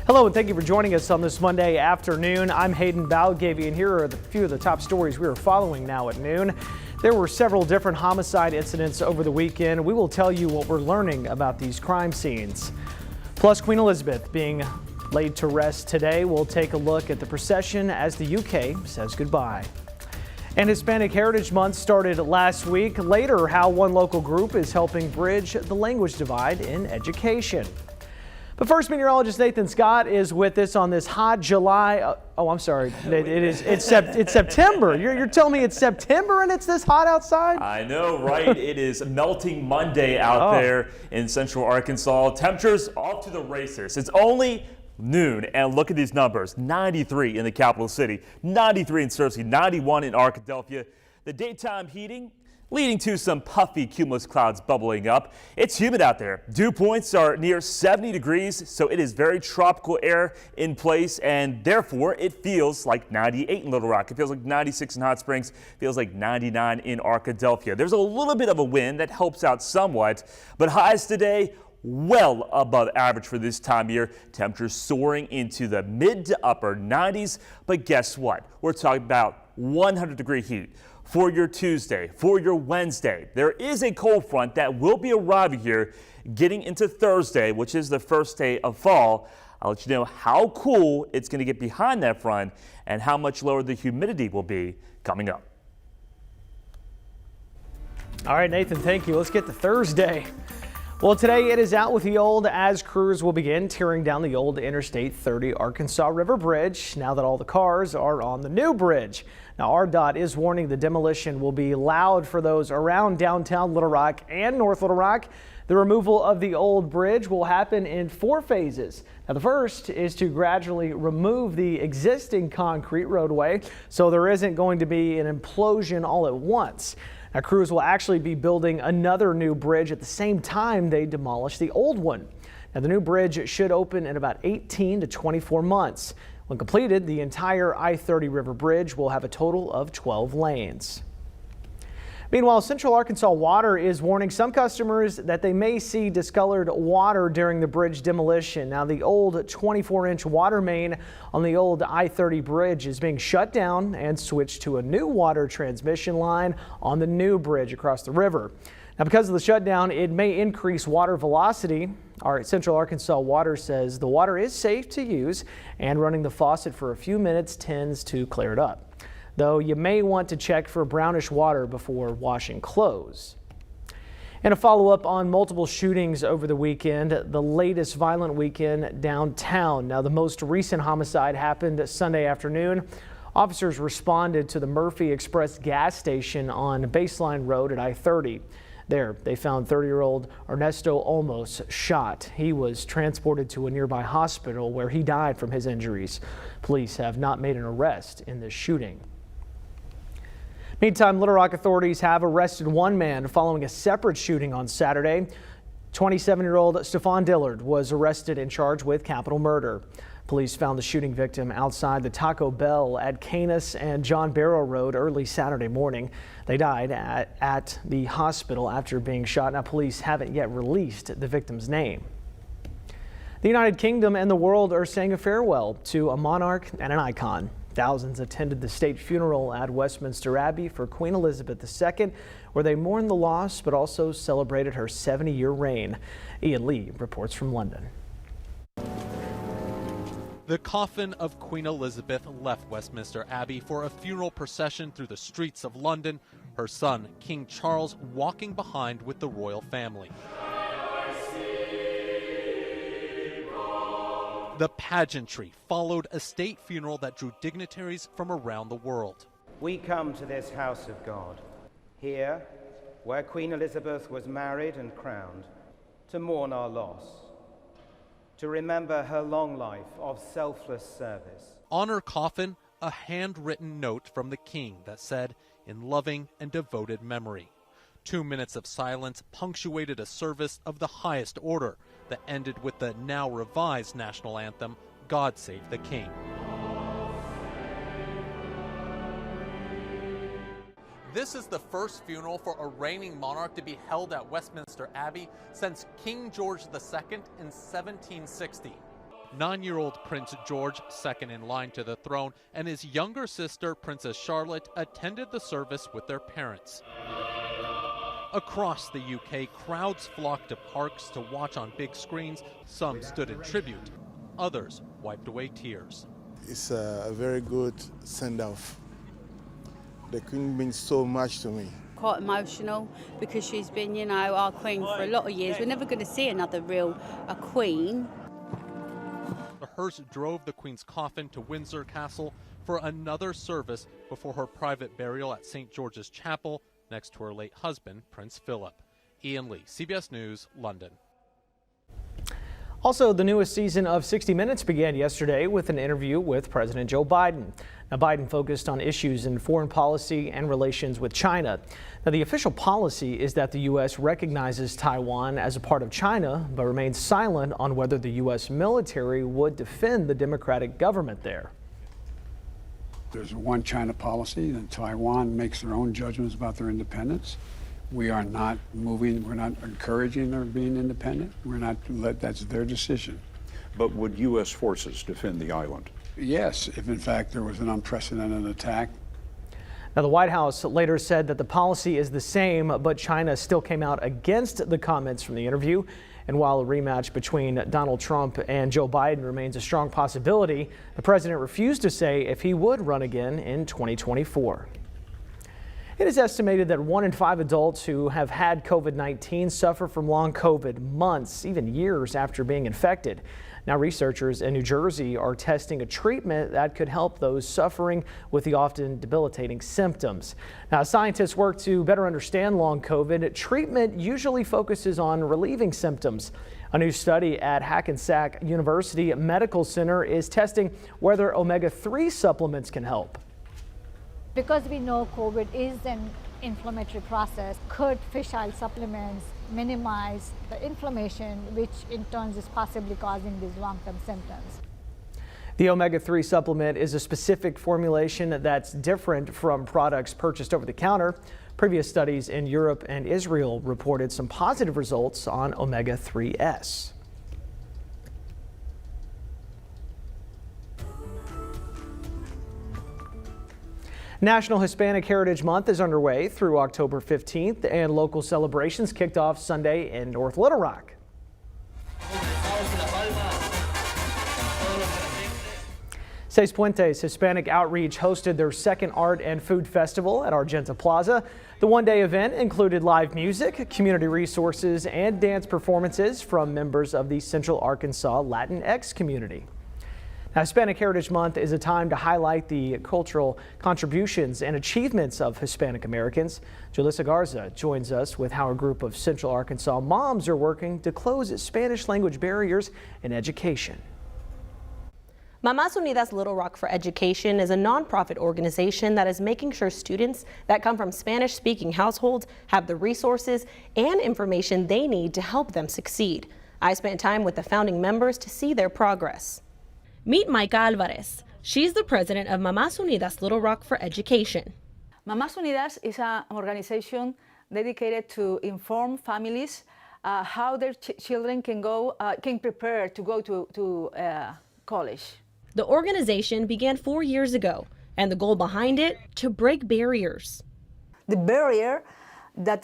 Hello and thank you for joining us on this Monday afternoon. I'm Hayden Balgavy and here are a few of the top stories we are following now at noon. There were several different homicide incidents over the weekend. We will tell you what we're learning about these crime scenes. Plus, Queen Elizabeth being laid to rest today. We'll take a look at the procession as the UK says goodbye. And Hispanic Heritage Month started last week. Later, how one local group is helping bridge the language divide in education. But first, meteorologist Nathan Scott is with us on this hot July. I'm sorry. It's September. You're telling me it's September and it's this hot outside? I know, right? It is melting Monday out there in central Arkansas. Temperatures off to the races. It's only noon, and look at these numbers. 93 in the capital city, 93 in Searcy, 91 in Arkadelphia. The daytime heating leading to some puffy cumulus clouds bubbling up. It's humid out there. Dew points are near 70 degrees, so it is very tropical air in place, and therefore it feels like 98 in Little Rock. It feels like 96 in Hot Springs, feels like 99 in Arkadelphia. There's a little bit of a wind that helps out somewhat, but highs today well above average for this time of year. Temperatures soaring into the mid to upper 90s, but guess what? We're talking about 100-degree heat for your Tuesday, for your Wednesday. There is a cold front that will be arriving here getting into Thursday, which is the first day of fall. I'll let you know how cool it's going to get behind that front and how much lower the humidity will be coming up. All right, Nathan, thank you. Let's get to Thursday. Well, today it is out with the old as crews will begin tearing down the old Interstate 30 Arkansas River Bridge now that all the cars are on the new bridge. Now, RDOT is warning the demolition will be loud for those around downtown Little Rock and North Little Rock. The removal of the old bridge will happen in 4 phases. Now, the first is to gradually remove the existing concrete roadway so there isn't going to be an implosion all at once. Now, crews will actually be building another new bridge at the same time they demolish the old one. Now, the new bridge should open in about 18 to 24 months. When completed, the entire I-30 River Bridge will have a total of 12 lanes. Meanwhile, Central Arkansas Water is warning some customers that they may see discolored water during the bridge demolition. Now, the old 24-inch water main on the old I-30 bridge is being shut down and switched to a new water transmission line on the new bridge across the river. Now, because of the shutdown, it may increase water velocity. Our Central Arkansas Water says the water is safe to use and running the faucet for a few minutes tends to clear it up, though you may want to check for brownish water before washing clothes. And a follow-up on multiple shootings over the weekend, the latest violent weekend downtown. Now, the most recent homicide happened Sunday afternoon. Officers responded to the Murphy Express gas station on Baseline Road at I-30. There, they found 30-year-old Ernesto Olmos shot. He was transported to a nearby hospital where he died from his injuries. Police have not made an arrest in this shooting. Meantime, Little Rock authorities have arrested one man following a separate shooting on Saturday. 27-year-old Stefan Dillard was arrested and charged with capital murder. Police found the shooting victim outside the Taco Bell at Canis and John Barrow Road early Saturday morning. They died at the hospital after being shot. Now, police haven't yet released the victim's name. The United Kingdom and the world are saying a farewell to a monarch and an icon. Thousands attended the state funeral at Westminster Abbey for Queen Elizabeth II, where they mourned the loss but also celebrated her 70-year reign. Ian Lee reports from London. The coffin of Queen Elizabeth left Westminster Abbey for a funeral procession through the streets of London, her son, King Charles, walking behind with the royal family. The pageantry followed a state funeral that drew dignitaries from around the world. We come to this house of God, here where Queen Elizabeth was married and crowned, to mourn our loss, to remember her long life of selfless service. On her coffin, a handwritten note from the king that said, "In loving and devoted memory." 2 minutes of silence punctuated a service of the highest order that ended with the now revised national anthem, "God Save the King." This is the first funeral for a reigning monarch to be held at Westminster Abbey since King George II in 1760. 9-year-old Prince George, second in line to the throne, and his younger sister, Princess Charlotte, attended the service with their parents. Across the UK, crowds flocked to parks to watch on big screens. Some stood in tribute. Others wiped away tears. It's a very good send-off. The Queen means so much to me. Quite emotional because she's been, our Queen for a lot of years. We're never going to see another a Queen. The hearse drove the Queen's coffin to Windsor Castle for another service before her private burial at St. George's Chapel next to her late husband, Prince Philip. Ian Lee, CBS News, London. Also, the newest season of 60 Minutes began yesterday with an interview with President Joe Biden. Now, Biden focused on issues in foreign policy and relations with China. Now, the official policy is that the U.S. recognizes Taiwan as a part of China, but remains silent on whether the U.S. military would defend the democratic government there. There's a one China policy, and Taiwan makes their own judgments about their independence. We are not moving, we're not encouraging their being independent. That's their decision. But would U.S. forces defend the island? Yes, if in fact there was an unprecedented attack. Now, the White House later said that the policy is the same, but China still came out against the comments from the interview. And while a rematch between Donald Trump and Joe Biden remains a strong possibility, the president refused to say if he would run again in 2024. It is estimated that 1 in 5 adults who have had COVID-19 suffer from long COVID months, even years after being infected. Now, researchers in New Jersey are testing a treatment that could help those suffering with the often debilitating symptoms. Now, as scientists work to better understand long COVID, treatment usually focuses on relieving symptoms. A new study at Hackensack University Medical Center is testing whether omega-3 supplements can help. Because we know COVID is an inflammatory process, could fish oil supplements minimize the inflammation, which in turn is possibly causing these long-term symptoms? The omega-3 supplement is a specific formulation that's different from products purchased over the counter. Previous studies in Europe and Israel reported some positive results on omega-3s. National Hispanic Heritage Month is underway through October 15th, and local celebrations kicked off Sunday in North Little Rock. Seis Puentes Hispanic Outreach hosted their second art and food festival at Argenta Plaza. The one-day event included live music, community resources, and dance performances from members of the Central Arkansas Latinx community. Now, Hispanic Heritage Month is a time to highlight the cultural contributions and achievements of Hispanic Americans. Julissa Garza joins us with how a group of Central Arkansas moms are working to close Spanish language barriers in education. Mamás Unidas Little Rock for Education is a nonprofit organization that is making sure students that come from Spanish-speaking households have the resources and information they need to help them succeed. I spent time with the founding members to see their progress. Meet Micah Alvarez. She's the president of Mamás Unidas Little Rock for Education. Mamás Unidas is an organization dedicated to inform families how their children can prepare to go to college. The organization began 4 years ago, and the goal behind it, to break barriers. The barrier that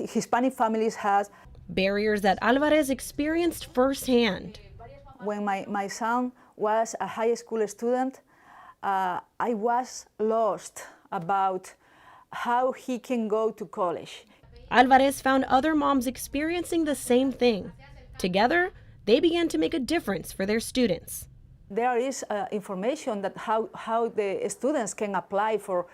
Hispanic families have. Barriers that Alvarez experienced firsthand. When my son was a high school student, I was lost about how he can go to college. Alvarez found other moms experiencing the same thing. Together, they began to make a difference for their students. There is information that how the students can apply for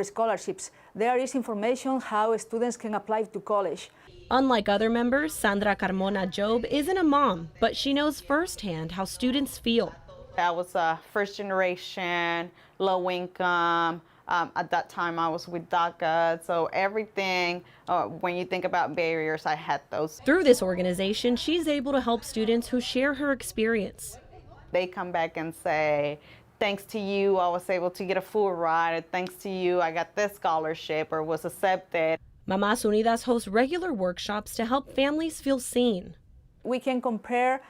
scholarships. There is information how students can apply to college. Unlike other members, Sandra Carmona Job isn't a mom, but she knows firsthand how students feel. I was a first generation, low income. At that time I was with DACA, so everything, when you think about barriers, I had those. Through this organization, she's able to help students who share her experience. They come back and say, thanks to you, I was able to get a full ride, or thanks to you, I got this scholarship or was accepted. Mamás Unidas hosts regular workshops to help families feel seen. We can compare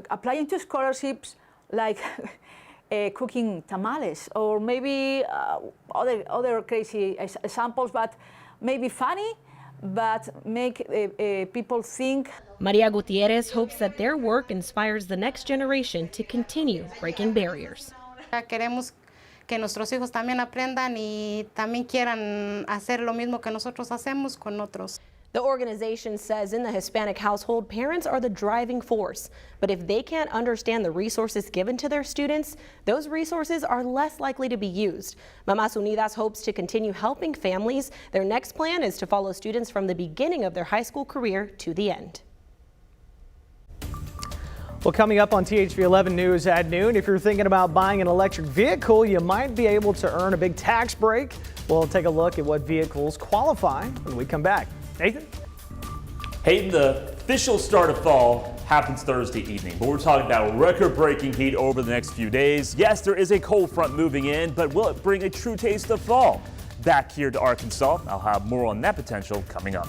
applying to scholarships like cooking tamales, or maybe other crazy examples, but maybe funny, but make people think. Maria Gutierrez hopes that their work inspires the next generation to continue breaking barriers. Queremos que nuestros hijos también aprendan y también quieran hacer lo mismo que nosotros hacemos con otros. The organization says in the Hispanic household, parents are the driving force. But if they can't understand the resources given to their students, those resources are less likely to be used. Mamás Unidas hopes to continue helping families. Their next plan is to follow students from the beginning of their high school career to the end. Well, coming up on THV 11 News at noon, if you're thinking about buying an electric vehicle, you might be able to earn a big tax break. We'll take a look at what vehicles qualify when we come back. Nathan? Hayden, the official start of fall happens Thursday evening, but we're talking about record-breaking heat over the next few days. Yes, there is a cold front moving in, but will it bring a true taste of fall? Back here to Arkansas, I'll have more on that potential coming up.